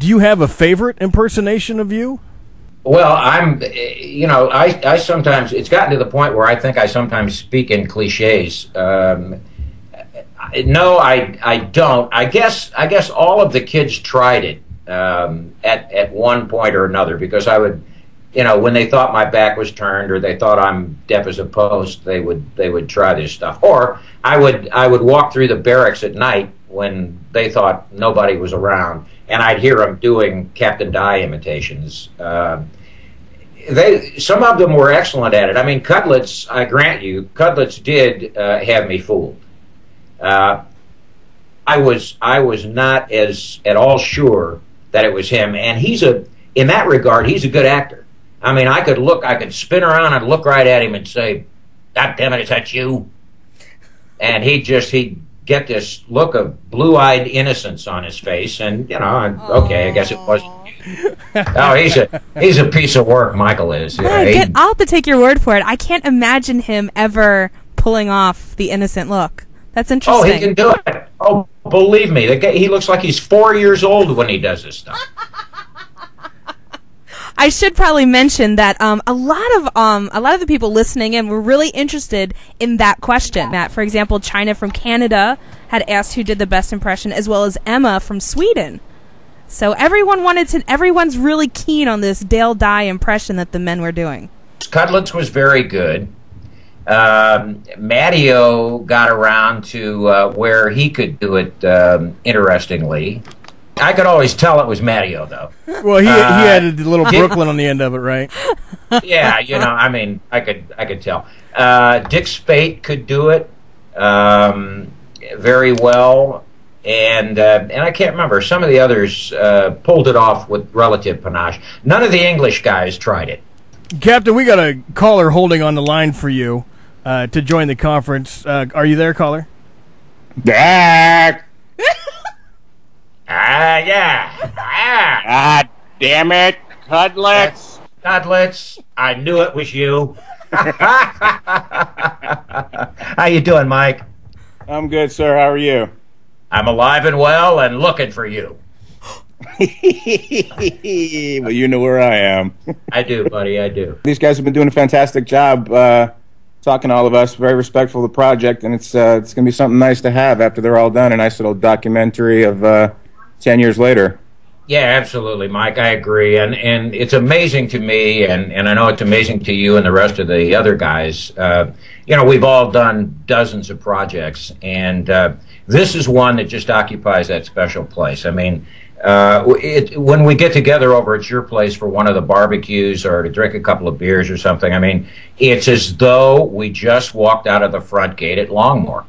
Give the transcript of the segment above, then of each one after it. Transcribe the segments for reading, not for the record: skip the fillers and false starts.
Do you have a favorite impersonation of you? Well, I sometimes, it's gotten to the point where I think I sometimes speak in cliches. No, I don't. I guess all of the kids tried it at one point or another, because I would, when they thought my back was turned or they thought I'm deaf as a post, they would try this stuff. Or I would walk through the barracks at night when they thought nobody was around, and I'd hear them doing Captain Dye imitations. Some of them were excellent at it. I mean, Cudlitz, I grant you, Cudlitz did have me fooled. I was not at all sure that it was him, and in that regard, he's a good actor. I mean, I could spin around and look right at him and say, "God damn it, is that you?" And he'd get this look of blue-eyed innocence on his face, and okay, I guess it wasn't you. Oh, he's a piece of work, Michael is. I'll have to take your word for it. I can't imagine him ever pulling off the innocent look. That's interesting. Oh, he can do it. Oh, believe me, he looks like he's 4 years old when he does this stuff. I should probably mention that a lot of the people listening in were really interested in that question. Matt, for example, China from Canada had asked who did the best impression, as well as Emma from Sweden. So everyone's really keen on this Dale Dye impression that the men were doing. Cudlitz was very good. Matteo got around to where he could do it interestingly. I could always tell it was Matteo, though. Well, he added a little Brooklyn on the end of it, right? Yeah, I mean, I could tell. Dick Spate could do it very well, and I can't remember. Some of the others pulled it off with relative panache. None of the English guys tried it. Captain, we got a caller holding on the line for you to join the conference. Are you there, caller? Dak! Yeah. God damn it, Cudlitz! Cudlitz, I knew it was you. How you doing, Mike? I'm good, sir. How are you? I'm alive and well and looking for you. Well, you know where I am. I do, buddy, I do. These guys have been doing a fantastic job talking to all of us, very respectful of the project, and it's going to be something nice to have after they're all done, a nice little documentary of 10 years later. Yeah, absolutely, Mike. I agree, and it's amazing to me, and I know it's amazing to you and the rest of the other guys. We've all done dozens of projects, and this is one that just occupies that special place. I mean, when we get together over at your place for one of the barbecues or to drink a couple of beers or something, I mean, it's as though we just walked out of the front gate at Longmore.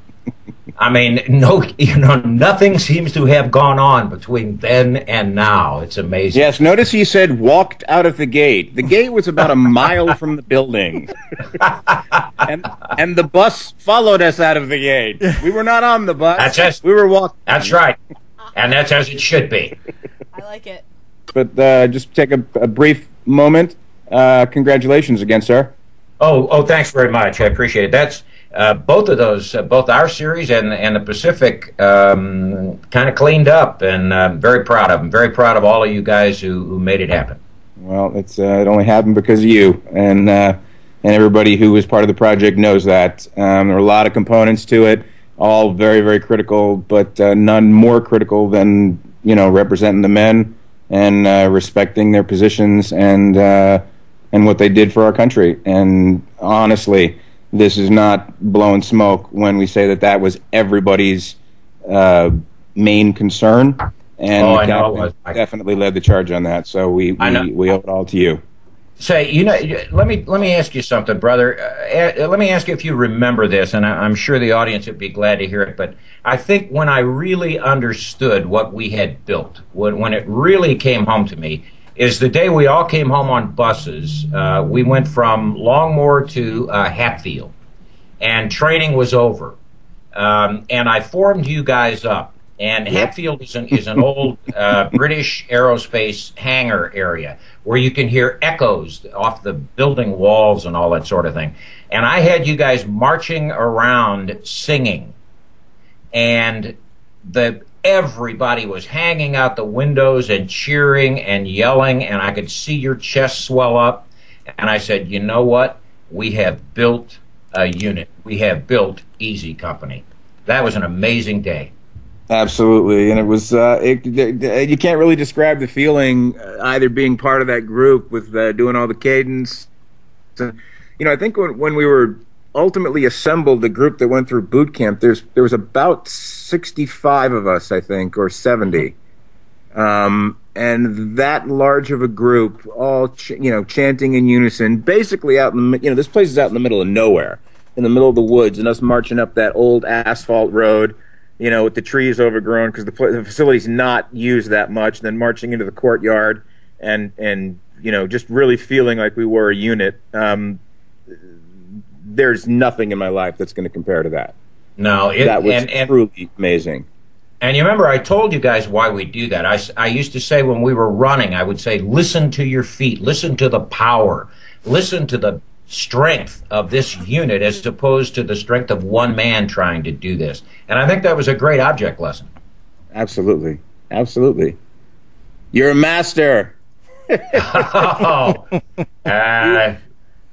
I mean, nothing seems to have gone on between then and now. It's amazing. Yes, notice he said walked out of the gate. The gate was about a mile from the building. and the bus followed us out of the gate. We were not on the bus. We were walking. That's right. And that's as it should be. I like it. But just take a brief moment. Congratulations again, sir. Oh, thanks very much. I appreciate it. That's both of those, both our series and the Pacific, kind of cleaned up, and very proud of them. Very proud of all of you guys who made it happen. Well, it only happened because of you, and everybody who was part of the project knows that. There were a lot of components to it, all very, very critical, but none more critical than representing the men and respecting their positions and what they did for our country. And honestly, this is not blowing smoke when we say that was everybody's main concern, and I know it was. Definitely led the charge on that. So we owe it all to you. Say, let me ask you something, brother. Let me ask you if you remember this, and I'm sure the audience would be glad to hear it. But I think when I really understood what we had built, when it really came home to me, is the day we all came home on buses. We went from Longmore to Hatfield, and training was over. And I formed you guys up. And Hatfield is an old British aerospace hangar area where you can hear echoes off the building walls and all that sort of thing. And I had you guys marching around singing. And everybody was hanging out the windows and cheering and yelling, and I could see your chest swell up. And I said, you know what? We have built a unit. We have built Easy Company. That was an amazing day. Absolutely, and it was. You can't really describe the feeling either being part of that group with doing all the cadence. I think when we were ultimately assembled, the group that went through boot camp, there was about 65 of us, I think, or 70, and that large of a group, all chanting in unison, basically out in this place is out in the middle of nowhere, in the middle of the woods, and us marching up that old asphalt road, with the trees overgrown because the facility's not used that much, then marching into the courtyard and just really feeling like we were a unit. There's nothing in my life that's going to compare to that. No, that was truly amazing. And you remember I told you guys why we do that. I used to say when we were running, I would say, listen to your feet, listen to the power, listen to the strength of this unit as opposed to the strength of one man trying to do this. And I think that was a great object lesson. Absolutely. Absolutely. You're a master.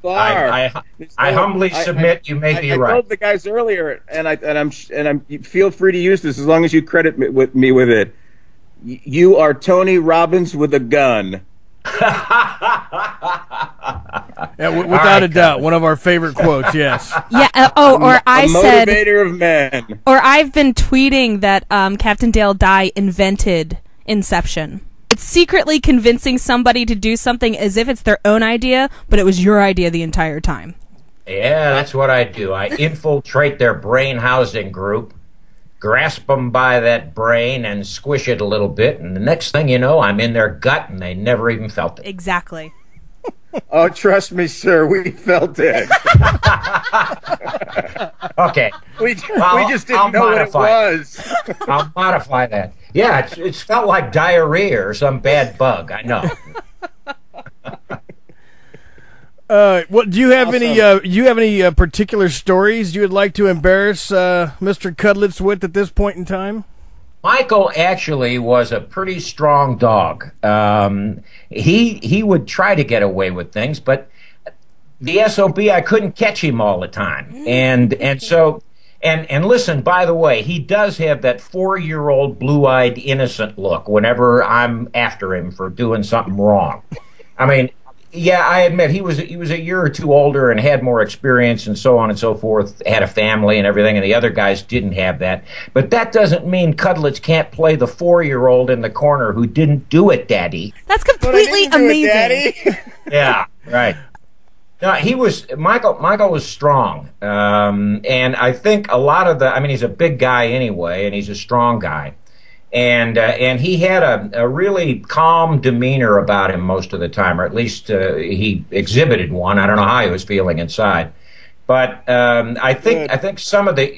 I humbly submit you may be right. I told the guys earlier, and I'm feel free to use this as long as you credit me with it. You are Tony Robbins with a gun. Yeah, without a doubt, one of our favorite quotes. Yes. Yeah. Motivator of men. Or I've been tweeting that Captain Dale Dye invented Inception. It's secretly convincing somebody to do something as if it's their own idea, but it was your idea the entire time. Yeah, that's what I do. I infiltrate their brain housing group, grasp them by that brain and squish it a little bit, and the next thing you know, I'm in their gut and they never even felt it. Exactly. Oh, trust me, sir, we felt it. Okay. We just didn't know what it was. I'll modify that. Yeah, it's felt like diarrhea or some bad bug. I know. Well, do you have any particular stories you would like to embarrass Mr. Cudlitz with at this point in time? Michael actually was a pretty strong dog. He would try to get away with things, but the SOB, I couldn't catch him all the time. And so listen, by the way, he does have that 4-year-old blue-eyed innocent look whenever I'm after him for doing something wrong. I mean, yeah, I admit he was a year or two older and had more experience and so on and so forth, had a family and everything, and the other guys didn't have that. But that doesn't mean Cudlitz can't play the 4-year-old in the corner who didn't do it, Daddy. That's completely amazing. Daddy. Yeah, right. No, Michael was strong, and I think a lot of he's a big guy anyway, and he's a strong guy. And he had a really calm demeanor about him most of the time, or at least he exhibited one. I don't know how he was feeling inside, but I think some of the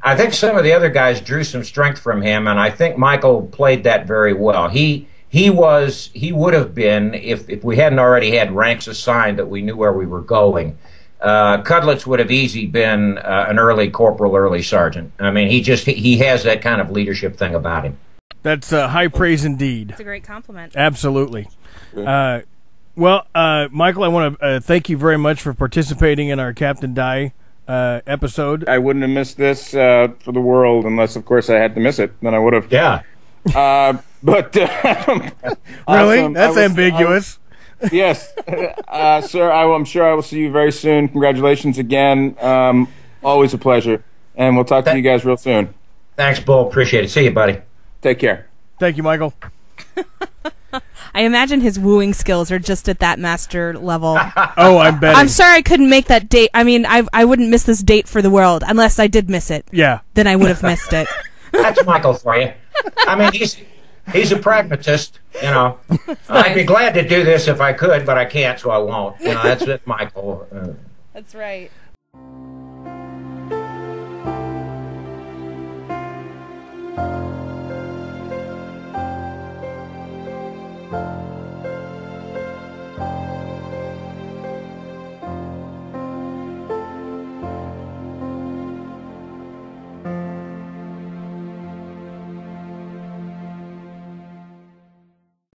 I think some of the other guys drew some strength from him, and I think Michael played that very well. He would have been if we hadn't already had ranks assigned that we knew where we were going. Cudlitz would have easily been an early corporal, early sergeant. I mean, he has that kind of leadership thing about him. That's high praise indeed. It's a great compliment. Absolutely. Well, Michael, I want to thank you very much for participating in our Captain Dye episode. I wouldn't have missed this for the world unless, of course, I had to miss it. Then I would have. Yeah. But really, awesome. that's ambiguous. Yes, sir. I'm sure I will see you very soon. Congratulations again. Always a pleasure, and we'll talk to you guys real soon. Thanks, Bull. Appreciate it. See you, buddy. Take care. Thank you, Michael. I imagine his wooing skills are just at that master level. Oh, I'm betting. I'm sorry I couldn't make that date. I mean, I wouldn't miss this date for the world unless I did miss it. Yeah. Then I would have missed it. That's Michael for you. I mean, he's a pragmatist, I'd be glad to do this if I could, but I can't, so I won't. That's Michael. That's right.